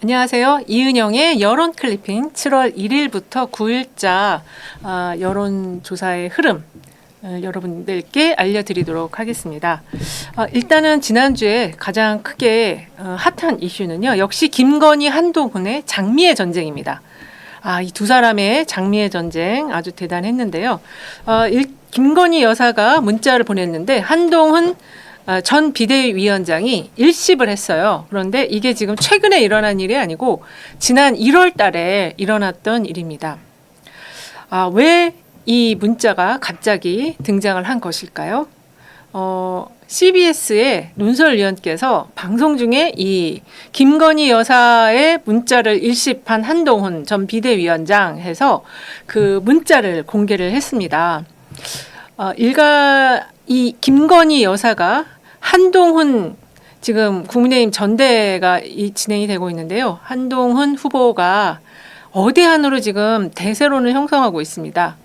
안녕하세요. 이은영의 여론 클리핑 7월 1일부터 9일자 여론조사의 흐름 여러분들께 알려드리도록 하겠습니다. 일단은 지난주에 가장 크게 핫한 이슈는요. 역시 김건희 한동훈의 장미의 전쟁입니다. 이 두 사람의 장미의 전쟁 아주 대단했는데요. 김건희 여사가 문자를 보냈는데 한동훈 전 비대위원장이 일십을 했어요. 그런데 이게 지금 최근에 일어난 일이 아니고 지난 1월 달에 일어났던 일입니다. 왜 이 문자가 갑자기 등장을 한 것일까요? CBS의 논설위원께서 방송 중에 이 김건희 여사의 문자를 일십한 한동훈 전 비대위원장 해서 그 문자를 공개를 했습니다. 이 김건희 여사가 한동훈 지금 국민의힘 전대가 진행이 되고 있는데요. 한동훈 후보가 어대한으로 지금 대세론을 형성하고 있습니다.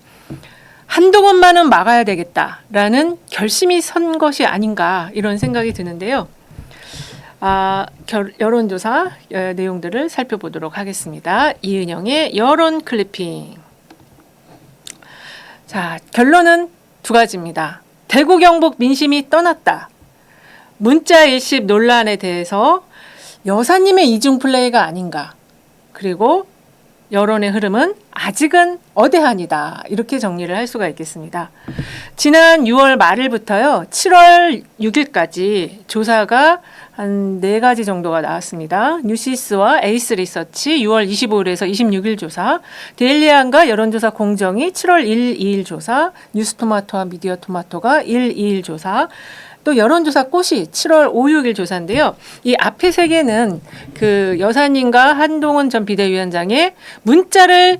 한동훈만은 막아야 되겠다라는 결심이 선 것이 아닌가 이런 생각이 드는데요. 여론조사 내용들을 살펴보도록 하겠습니다. 이은영의 여론 클리핑. 자, 결론은 두 가지입니다. 대구 경북 민심이 떠났다. 문자 일십 논란에 대해서 여사님의 이중 플레이가 아닌가. 그리고 여론의 흐름은 아직은 어대한이다. 이렇게 정리를 할 수가 있겠습니다. 지난 6월 말일부터요. 7월 6일까지 조사가 한 4가지 정도가 나왔습니다. 뉴시스와 에이스 리서치 6월 25일에서 26일 조사, 데일리안과 여론조사 공정이 7월 1, 2일 조사, 뉴스토마토와 미디어토마토가 1, 2일 조사, 또 여론조사 꽃이 7월 5, 6일 조사인데요. 이 앞에 3개는 그 여사님과 한동훈 전 비대위원장의 문자를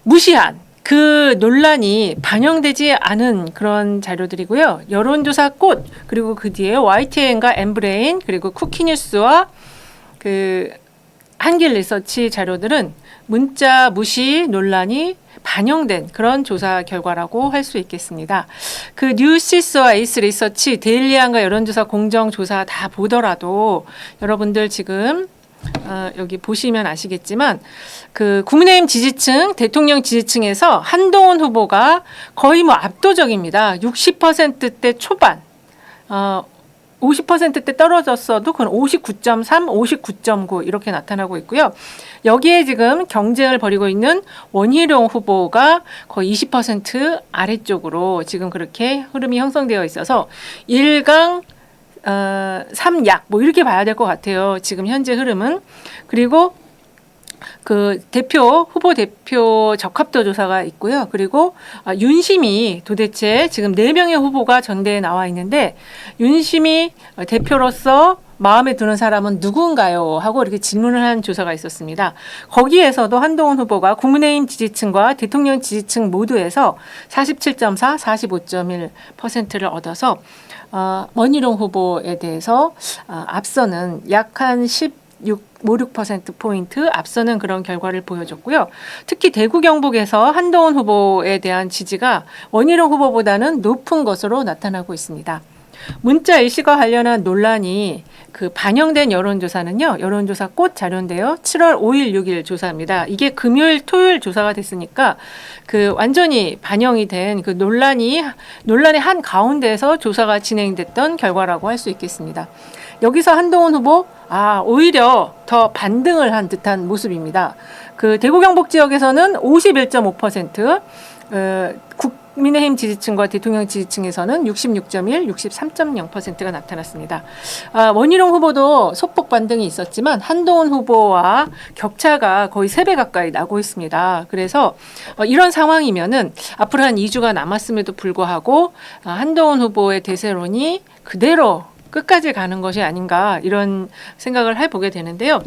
무시한 그 논란이 반영되지 않은 그런 자료들이고요. 여론조사 꽃 그리고 그 뒤에 YTN과 엠브레인 그리고 쿠키뉴스와 그 한길 리서치 자료들은 문자 무시 논란이 반영된 그런 조사 결과라고 할 수 있겠습니다. 그 뉴시스와 에이스 리서치, 데일리안과 여론조사 공정조사 다 보더라도 여러분들 지금 여기 보시면 아시겠지만 그 국민의힘 지지층, 대통령 지지층에서 한동훈 후보가 거의 뭐 압도적입니다. 60%대 초반. 50%대 떨어졌어도 그건 59.3, 59.9 이렇게 나타나고 있고요. 여기에 지금 경쟁을 벌이고 있는 원희룡 후보가 거의 20% 아래쪽으로 지금 그렇게 흐름이 형성되어 있어서 1강 3약 뭐 이렇게 봐야 될 것 같아요. 지금 현재 흐름은. 그리고 그 후보 대표 적합도 조사가 있고요. 그리고 윤심이 도대체 지금 4명의 후보가 전대에 나와 있는데 윤심이 대표로서 마음에 드는 사람은 누군가요? 하고 이렇게 질문을 한 조사가 있었습니다. 거기에서도 한동훈 후보가 국민의힘 지지층과 대통령 지지층 모두에서 47.4, 45.1%를 얻어서 원희룡 후보에 대해서 앞서는 약 한 6% 앞서는 그런 결과를 보여줬고요. 특히 대구 경북에서 한동훈 후보에 대한 지지가 원희룡 후보보다는 높은 것으로 나타나고 있습니다. 문자 일시와 관련한 논란이 그 반영된 여론조사는요. 여론조사 꽃 자료인데요. 7월 5일, 6일 조사입니다. 이게 금요일, 토요일 조사가 됐으니까 그 완전히 반영이 된 그 논란의 한 가운데에서 조사가 진행됐던 결과라고 할 수 있겠습니다. 여기서 한동훈 후보 오히려 더 반등을 한 듯한 모습입니다. 그 대구 경북 지역에서는 51.5%, 국민의힘 지지층과 대통령 지지층에서는 66.1, 63.0%가 나타났습니다. 원희룡 후보도 소폭 반등이 있었지만 한동훈 후보와 격차가 거의 3배 가까이 나고 있습니다. 그래서 이런 상황이면은 앞으로 한 2주가 남았음에도 불구하고 한동훈 후보의 대세론이 그대로 끝까지 가는 것이 아닌가 이런 생각을 해보게 되는데요.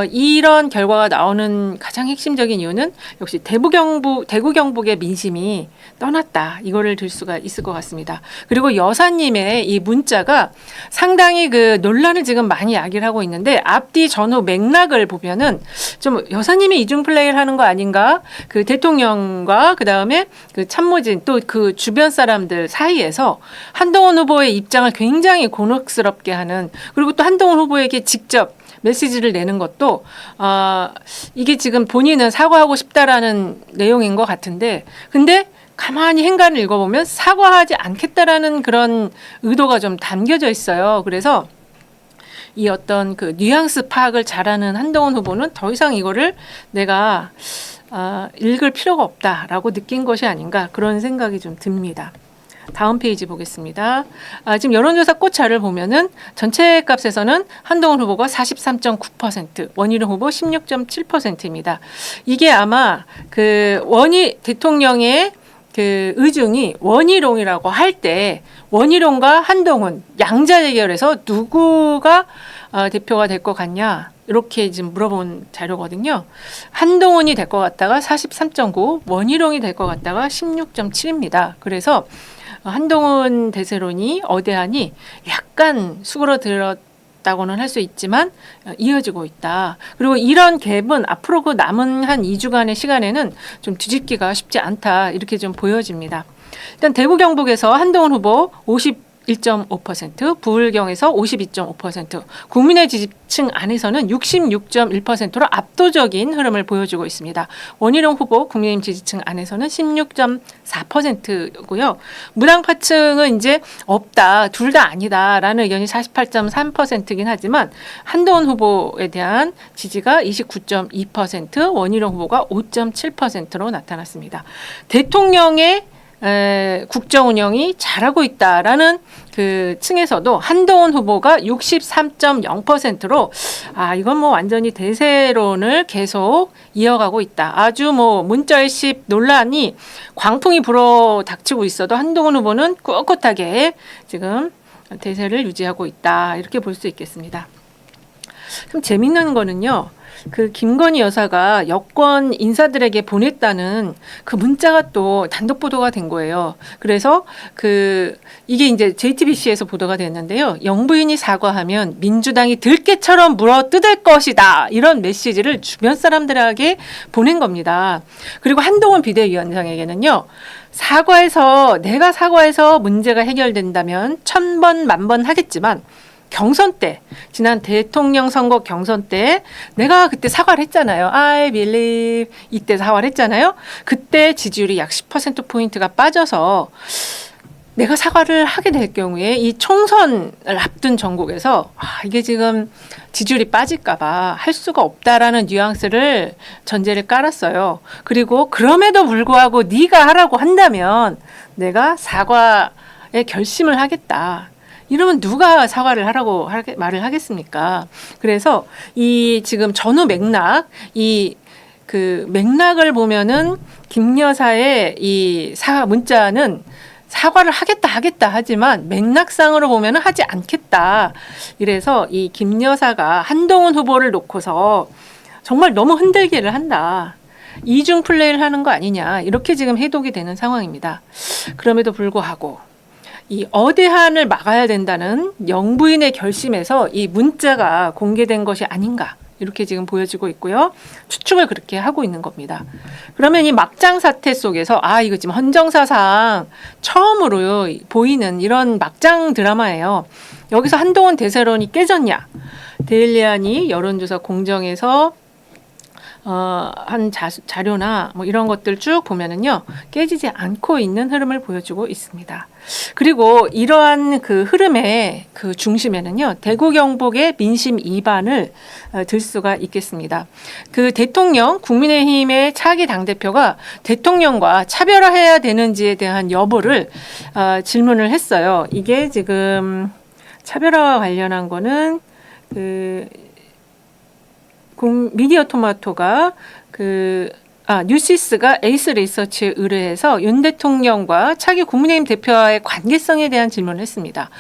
이런 결과가 나오는 가장 핵심적인 이유는 역시 대구 경북의 민심이 떠났다. 이거를 들 수가 있을 것 같습니다. 그리고 여사님의 이 문자가 상당히 그 논란을 지금 많이 야기를 하고 있는데 앞뒤 전후 맥락을 보면은 좀 여사님이 이중 플레이를 하는 거 아닌가? 그 대통령과 그 다음에 그 참모진 또 그 주변 사람들 사이에서 한동훈 후보의 입장을 굉장히 곤혹스럽게 하는 그리고 또 한동훈 후보에게 직접 메시지를 내는 것도 이게 지금 본인은 사과하고 싶다라는 내용인 것 같은데 근데 가만히 행간을 읽어보면 사과하지 않겠다라는 그런 의도가 좀 담겨져 있어요. 그래서 이 어떤 그 뉘앙스 파악을 잘하는 한동훈 후보는 더 이상 이거를 내가 읽을 필요가 없다라고 느낀 것이 아닌가 그런 생각이 좀 듭니다. 다음 페이지 보겠습니다. 지금 여론조사 꽃차를 보면은 전체 값에서는 한동훈 후보가 43.9%, 원희룡 후보 16.7%입니다. 이게 아마 그 대통령의 그 의중이 원희룡이라고 할 때 원희룡과 한동훈 양자 대결에서 누구가 대표가 될 것 같냐 이렇게 지금 물어본 자료거든요. 한동훈이 될 것 같다가 43.9, 원희룡이 될 것 같다가 16.7입니다. 그래서 한동훈 대세론이 어대하니 약간 수그러들었다고는 할 수 있지만 이어지고 있다. 그리고 이런 갭은 앞으로 그 남은 한 2주간의 시간에는 좀 뒤집기가 쉽지 않다. 이렇게 좀 보여집니다. 일단 대구 경북에서 한동훈 후보 51.5%, 부울경에서 52.5%, 국민의 지지층 안에서는 66.1%로 압도적인 흐름을 보여주고 있습니다. 원희룡 후보 국민의힘 지지층 안에서는 16.4%고요. 무당파층은 이제 없다, 둘 다 아니다라는 의견이 48.3%이긴 하지만 한동훈 후보에 대한 지지가 29.2%, 원희룡 후보가 5.7%로 나타났습니다. 대통령의 국정 운영이 잘하고 있다라는 그 층에서도 한동훈 후보가 63.0%로 이건 뭐 완전히 대세론을 계속 이어가고 있다. 아주 뭐 문자일십 논란이 광풍이 불어 닥치고 있어도 한동훈 후보는 꿋꿋하게 지금 대세를 유지하고 있다. 이렇게 볼 수 있겠습니다. 좀 재밌는 거는요. 그 김건희 여사가 여권 인사들에게 보냈다는 그 문자가 또 단독 보도가 된 거예요. 그래서 이게 이제 JTBC에서 보도가 됐는데요. 영부인이 사과하면 민주당이 들깨처럼 물어 뜯을 것이다. 이런 메시지를 주변 사람들에게 보낸 겁니다. 그리고 한동훈 비대위원장에게는요. 내가 사과해서 문제가 해결된다면 1000번, 10,000번 하겠지만 경선 때, 지난 대통령 선거 경선 때 내가 그때 사과를 했잖아요. I believe 이때 사과를 했잖아요. 그때 지지율이 약 10%포인트가 빠져서 내가 사과를 하게 될 경우에 이 총선을 앞둔 전국에서 이게 지금 지지율이 빠질까 봐 할 수가 없다라는 뉘앙스를 전제를 깔았어요. 그리고 그럼에도 불구하고 네가 하라고 한다면 내가 사과의 결심을 하겠다. 이러면 누가 사과를 하라고 말을 하겠습니까? 그래서 이 지금 전후 맥락, 그 맥락을 보면은 김 여사의 이 문자는 사과를 하겠다 하지만 맥락상으로 보면은 하지 않겠다. 이래서 이 김 여사가 한동훈 후보를 놓고서 정말 너무 흔들기를 한다. 이중 플레이를 하는 거 아니냐. 이렇게 지금 해독이 되는 상황입니다. 그럼에도 불구하고 이 어대한을 막아야 된다는 영부인의 결심에서 이 문자가 공개된 것이 아닌가 이렇게 지금 보여지고 있고요. 추측을 그렇게 하고 있는 겁니다. 그러면 이 막장 사태 속에서 이거 지금 헌정사상 처음으로 보이는 이런 막장 드라마예요. 여기서 한동훈 대세론이 깨졌냐. 데일리안이 여론조사 공정에서 한 자료나 뭐 이런 것들 쭉 보면은요 깨지지 않고 있는 흐름을 보여주고 있습니다. 그리고 이러한 그 흐름의 그 중심에는요 대구 경북의 민심 2반을 들 수가 있겠습니다. 그 대통령 국민의힘의 차기 당대표가 대통령과 차별화해야 되는지에 대한 여부를 질문을 했어요. 이게 지금 차별화와 관련한 거는 미디어 토마토가 뉴시스가 에이스 리서치에 의뢰해서 윤 대통령과 차기 국민의힘 대표와의 관계성에 대한 질문을 했습니다.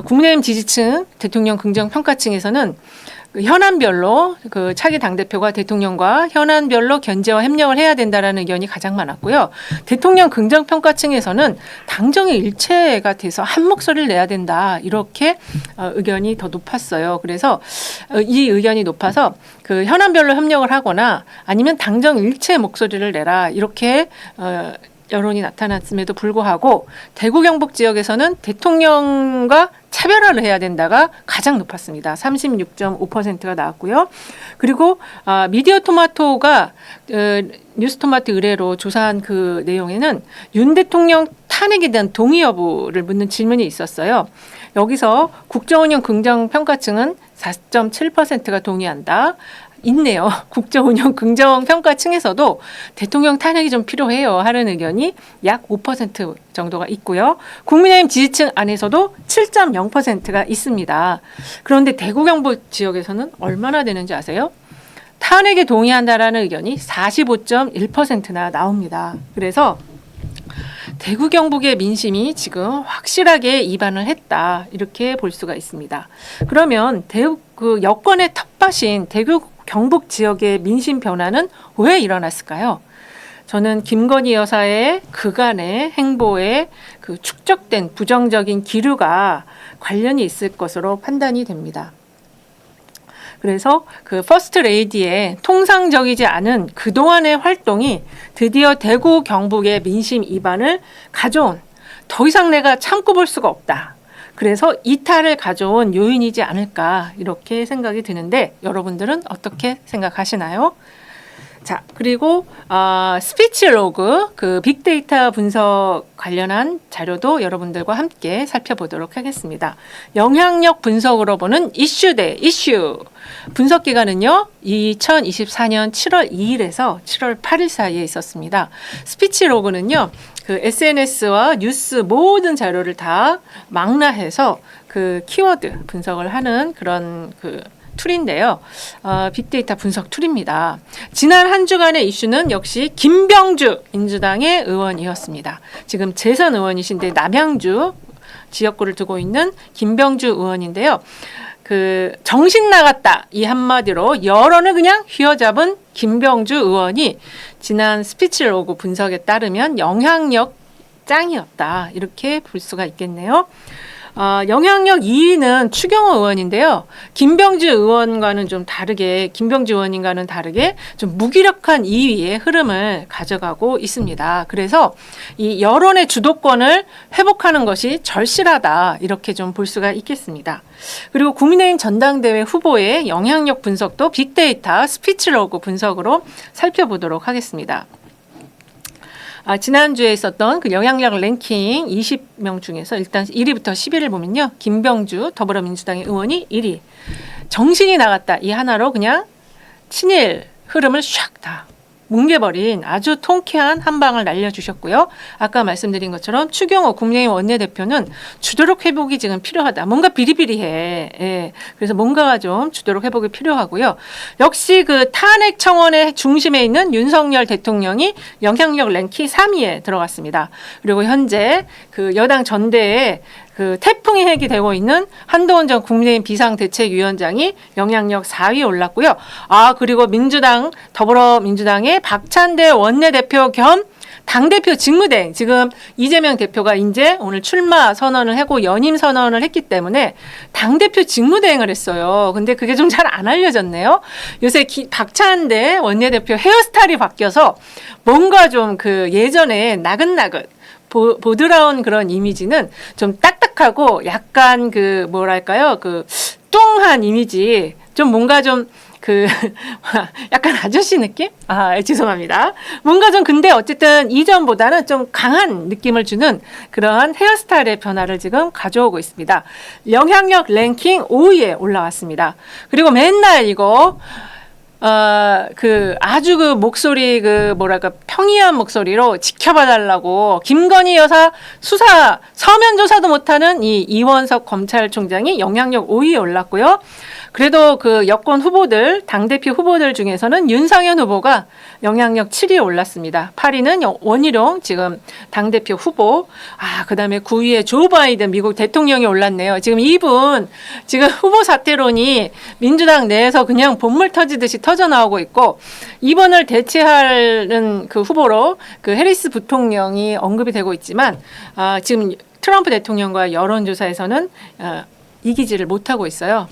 국민의힘 지지층, 대통령 긍정평가층에서는 현안별로 그 차기 당대표가 대통령과 현안별로 견제와 협력을 해야 된다라는 의견이 가장 많았고요. 대통령 긍정평가층에서는 당정의 일체가 돼서 한 목소리를 내야 된다. 이렇게 의견이 더 높았어요. 그래서 이 의견이 높아서 그 현안별로 협력을 하거나 아니면 당정 일체의 목소리를 내라. 이렇게 여론이 나타났음에도 불구하고 대구 경북 지역에서는 대통령과 차별화를 해야 된다가 가장 높았습니다. 36.5%가 나왔고요. 그리고 미디어 토마토가 뉴스토마토 의뢰로 조사한 그 내용에는 윤 대통령 탄핵에 대한 동의 여부를 묻는 질문이 있었어요. 여기서 국정운영 긍정평가층은 4.7%가 동의한다. 있네요. 국정운영 긍정평가층에서도 대통령 탄핵이 좀 필요해요 하는 의견이 약 5% 정도가 있고요. 국민의힘 지지층 안에서도 7.0%가 있습니다. 그런데 대구 경북 지역에서는 얼마나 되는지 아세요? 탄핵에 동의한다라는 의견이 45.1%나 나옵니다. 그래서 대구 경북의 민심이 지금 확실하게 이반을 했다 이렇게 볼 수가 있습니다. 그러면 그 여권의 텃밭인 대구 경북 지역의 민심 변화는 왜 일어났을까요? 저는 김건희 여사의 그간의 행보에 그 축적된 부정적인 기류가 관련이 있을 것으로 판단이 됩니다. 그래서 그 퍼스트 레이디의 통상적이지 않은 그동안의 활동이 드디어 대구 경북의 민심 이반을 가져온, 더 이상 내가 참고 볼 수가 없다. 그래서 이탈을 가져온 요인이지 않을까 이렇게 생각이 드는데 여러분들은 어떻게 생각하시나요? 자, 그리고 스피치 로그 그 빅데이터 분석 관련한 자료도 여러분들과 함께 살펴보도록 하겠습니다. 영향력 분석으로 보는 이슈 대 이슈. 분석 기간은요. 2024년 7월 2일에서 7월 8일 사이에 있었습니다. 스피치 로그는요. 그 SNS와 뉴스 모든 자료를 다 망라해서 그 키워드 분석을 하는 그런 그 툴인데요. 빅데이터 분석 툴입니다. 지난 한 주간의 이슈는 역시 김병주 민주당의 의원이었습니다. 지금 재선 의원이신데 남양주 지역구를 두고 있는 김병주 의원인데요. 그 정신 나갔다 이 한마디로 여론을 그냥 휘어잡은 김병주 의원이 지난 스피치 로그 분석에 따르면 영향력 짱이었다 이렇게 볼 수가 있겠네요. 영향력 2위는 추경호 의원인데요. 김병주 의원과는 좀 다르게, 김병주 의원님과는 다르게 좀 무기력한 2위의 흐름을 가져가고 있습니다. 그래서 이 여론의 주도권을 회복하는 것이 절실하다 이렇게 좀 볼 수가 있겠습니다. 그리고 국민의힘 전당대회 후보의 영향력 분석도 빅데이터 스피치로그 분석으로 살펴보도록 하겠습니다. 지난주에 있었던 그 영향력 랭킹 20명 중에서 일단 1위부터 10위를 보면요. 김병주 더불어민주당의 의원이 1위. 정신이 나갔다. 이 하나로 그냥 친일 흐름을 샥 다 뭉개버린 아주 통쾌한 한 방을 날려주셨고요. 아까 말씀드린 것처럼 추경호 국민의힘 원내대표는 주도력 회복이 지금 필요하다. 뭔가 비리비리해. 예. 그래서 뭔가가 좀 주도력 회복이 필요하고요. 역시 그 탄핵 청원의 중심에 있는 윤석열 대통령이 영향력 랭킹 3위에 들어갔습니다. 그리고 현재 그 여당 전대에 그 태풍의 핵이 되고 있는 한동훈 전 국민의힘 비상대책위원장이 영향력 4위에 올랐고요. 그리고 민주당, 더불어민주당의 박찬대 원내대표 겸 당대표 직무대행, 지금 이재명 대표가 이제 오늘 출마 선언을 하고 연임 선언을 했기 때문에 당대표 직무대행을 했어요. 근데 그게 좀 잘 안 알려졌네요. 요새 박찬대 원내대표 헤어스타일이 바뀌어서 뭔가 좀 그 예전에 나긋나긋 보드라운 그런 이미지는 좀 딱딱하고 약간 그 뭐랄까요 그 뚱한 이미지 좀 뭔가 좀 그 약간 아저씨 느낌? 죄송합니다. 뭔가 좀 근데 어쨌든 이전보다는 좀 강한 느낌을 주는 그러한 헤어스타일의 변화를 지금 가져오고 있습니다. 영향력 랭킹 5위에 올라왔습니다. 그리고 맨날 이거 그 아주 그 목소리 그 뭐랄까 평이한 목소리로 지켜봐달라고 김건희 여사 수사 서면 조사도 못하는 이 이원석 검찰총장이 영향력 5위에 올랐고요. 그래도 그 여권 후보들 당대표 후보들 중에서는 윤상현 후보가 영향력 7위에 올랐습니다. 8위는 원희룡 지금 당대표 후보. 그다음에 9위에 조 바이든 미국 대통령이 올랐네요. 지금 이분 지금 후보 사퇴론이 민주당 내에서 그냥 본물 터지듯이 터져 나오고 있고 이번을 대체하는 그 후보로 그 해리스 부통령이 언급이 되고 있지만 지금 트럼프 대통령과 여론조사에서는 이기지를 못하고 있어요.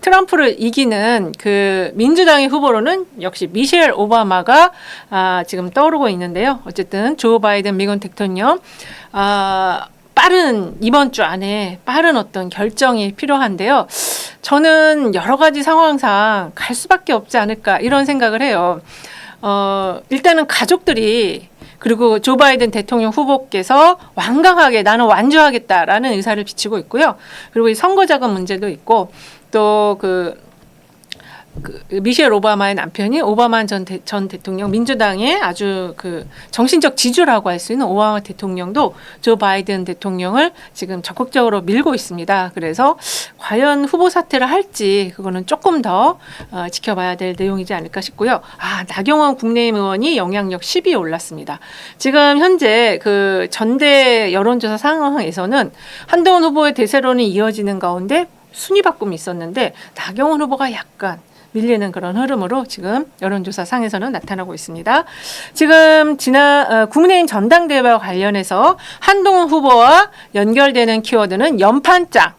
트럼프를 이기는 그 민주당의 후보로는 역시 미셸 오바마가 지금 떠오르고 있는데요. 어쨌든 조 바이든 미국 대통령 빠른 이번 주 안에 빠른 어떤 결정이 필요한데요. 저는 여러 가지 상황상 갈 수밖에 없지 않을까 이런 생각을 해요. 일단은 가족들이 그리고 조 바이든 대통령 후보께서 완강하게 나는 완주하겠다라는 의사를 비치고 있고요. 그리고 이 선거자금 문제도 있고 또 미셸 오바마의 남편이 오바마 전 대통령 민주당의 아주 그 정신적 지주라고 할 수 있는 오바마 대통령도 조 바이든 대통령을 지금 적극적으로 밀고 있습니다. 그래서 과연 후보 사퇴를 할지 그거는 조금 더 지켜봐야 될 내용이지 않을까 싶고요. 나경원 국민의힘 의원이 영향력 10위에 올랐습니다. 지금 현재 그 전대 여론조사 상황에서는 한동훈 후보의 대세론이 이어지는 가운데 순위 바꿈이 있었는데 나경원 후보가 약간 밀리는 그런 흐름으로 지금 여론조사 상에서는 나타나고 있습니다. 지금 국민의힘 전당대회와 관련해서 한동훈 후보와 연결되는 키워드는 연판장.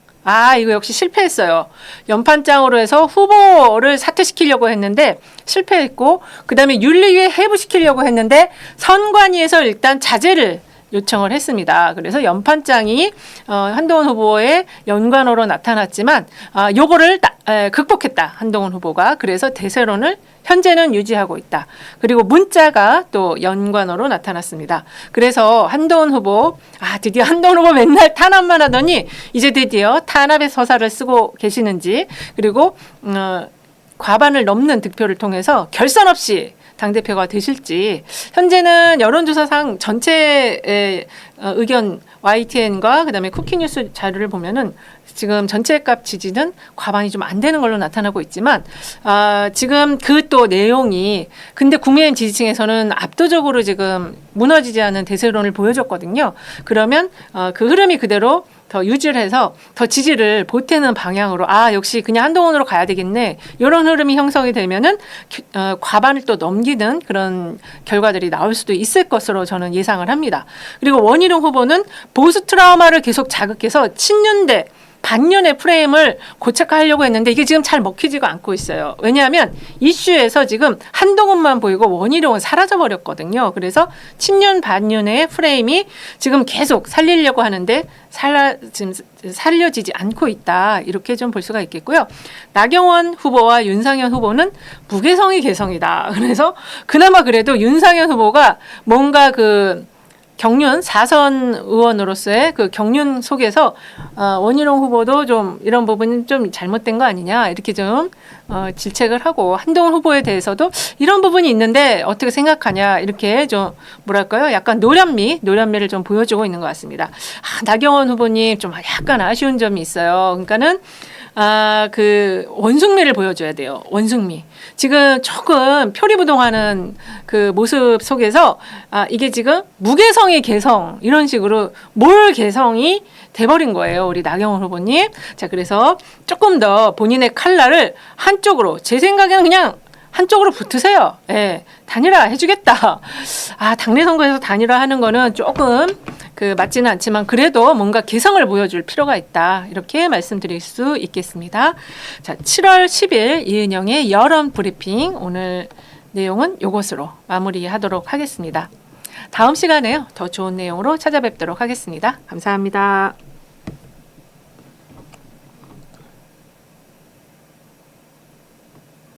이거 역시 실패했어요. 연판장으로 해서 후보를 사퇴시키려고 했는데 실패했고 그다음에 윤리위에 회부시키려고 했는데 선관위에서 일단 자제를 요청을 했습니다. 그래서 연판장이 한동훈 후보의 연관어로 나타났지만 요거를 극복했다. 한동훈 후보가. 그래서 대세론을 현재는 유지하고 있다. 그리고 문자가 또 연관어로 나타났습니다. 그래서 한동훈 후보 드디어 한동훈 후보 맨날 탄압만 하더니 이제 드디어 탄압의 서사를 쓰고 계시는지 그리고 과반을 넘는 득표를 통해서 결선 없이 당대표가 되실지 현재는 여론조사상 전체의 의견 YTN과 그다음에 쿠키뉴스 자료를 보면은 지금 전체값 지지는 과반이 좀 안 되는 걸로 나타나고 있지만 지금 그 또 내용이 근데 국민의힘 지지층에서는 압도적으로 지금 무너지지 않은 대세론을 보여줬거든요. 그러면 그 흐름이 그대로 더 유지를 해서 더 지지를 보태는 방향으로 역시 그냥 한동훈으로 가야 되겠네. 이런 흐름이 형성이 되면은 과반을 또 넘기는 그런 결과들이 나올 수도 있을 것으로 저는 예상을 합니다. 그리고 원희룡 후보는 보수 트라우마를 계속 자극해서 친윤대 반년의 프레임을 고착화하려고 했는데 이게 지금 잘 먹히지가 않고 있어요. 왜냐하면 이슈에서 지금 한동훈만 보이고 원희룡은 사라져버렸거든요. 그래서 친윤 반윤의 프레임이 지금 계속 살리려고 하는데 지금 살려지지 않고 있다. 이렇게 좀 볼 수가 있겠고요. 나경원 후보와 윤상현 후보는 무개성이 개성이다. 그래서 그나마 그래도 윤상현 후보가 뭔가 경륜 4선 의원으로서의 그 경륜 속에서 원희룡 후보도 좀 이런 부분이 좀 잘못된 거 아니냐 이렇게 좀 질책을 하고 한동훈 후보에 대해서도 이런 부분이 있는데 어떻게 생각하냐 이렇게 좀 뭐랄까요 약간 노련미를 좀 보여주고 있는 것 같습니다. 나경원 후보님 좀 약간 아쉬운 점이 있어요. 그러니까는 원숭미를 보여줘야 돼요. 원숭미. 지금 조금 표리부동하는 그 모습 속에서 이게 지금 무개성의 개성 이런 식으로 몰 개성이 돼버린 거예요. 우리 나경원 후보님. 자, 그래서 조금 더 본인의 칼날을 한쪽으로 제 생각에는 그냥 한쪽으로 붙으세요. 단일화 해주겠다. 당내 선거에서 단일화하는 거는 조금 맞지는 않지만 그래도 뭔가 개성을 보여줄 필요가 있다. 이렇게 말씀드릴 수 있겠습니다. 자, 7월 10일 이은영의 여론 브리핑 오늘 내용은 이것으로 마무리하도록 하겠습니다. 다음 시간에요. 더 좋은 내용으로 찾아뵙도록 하겠습니다. 감사합니다.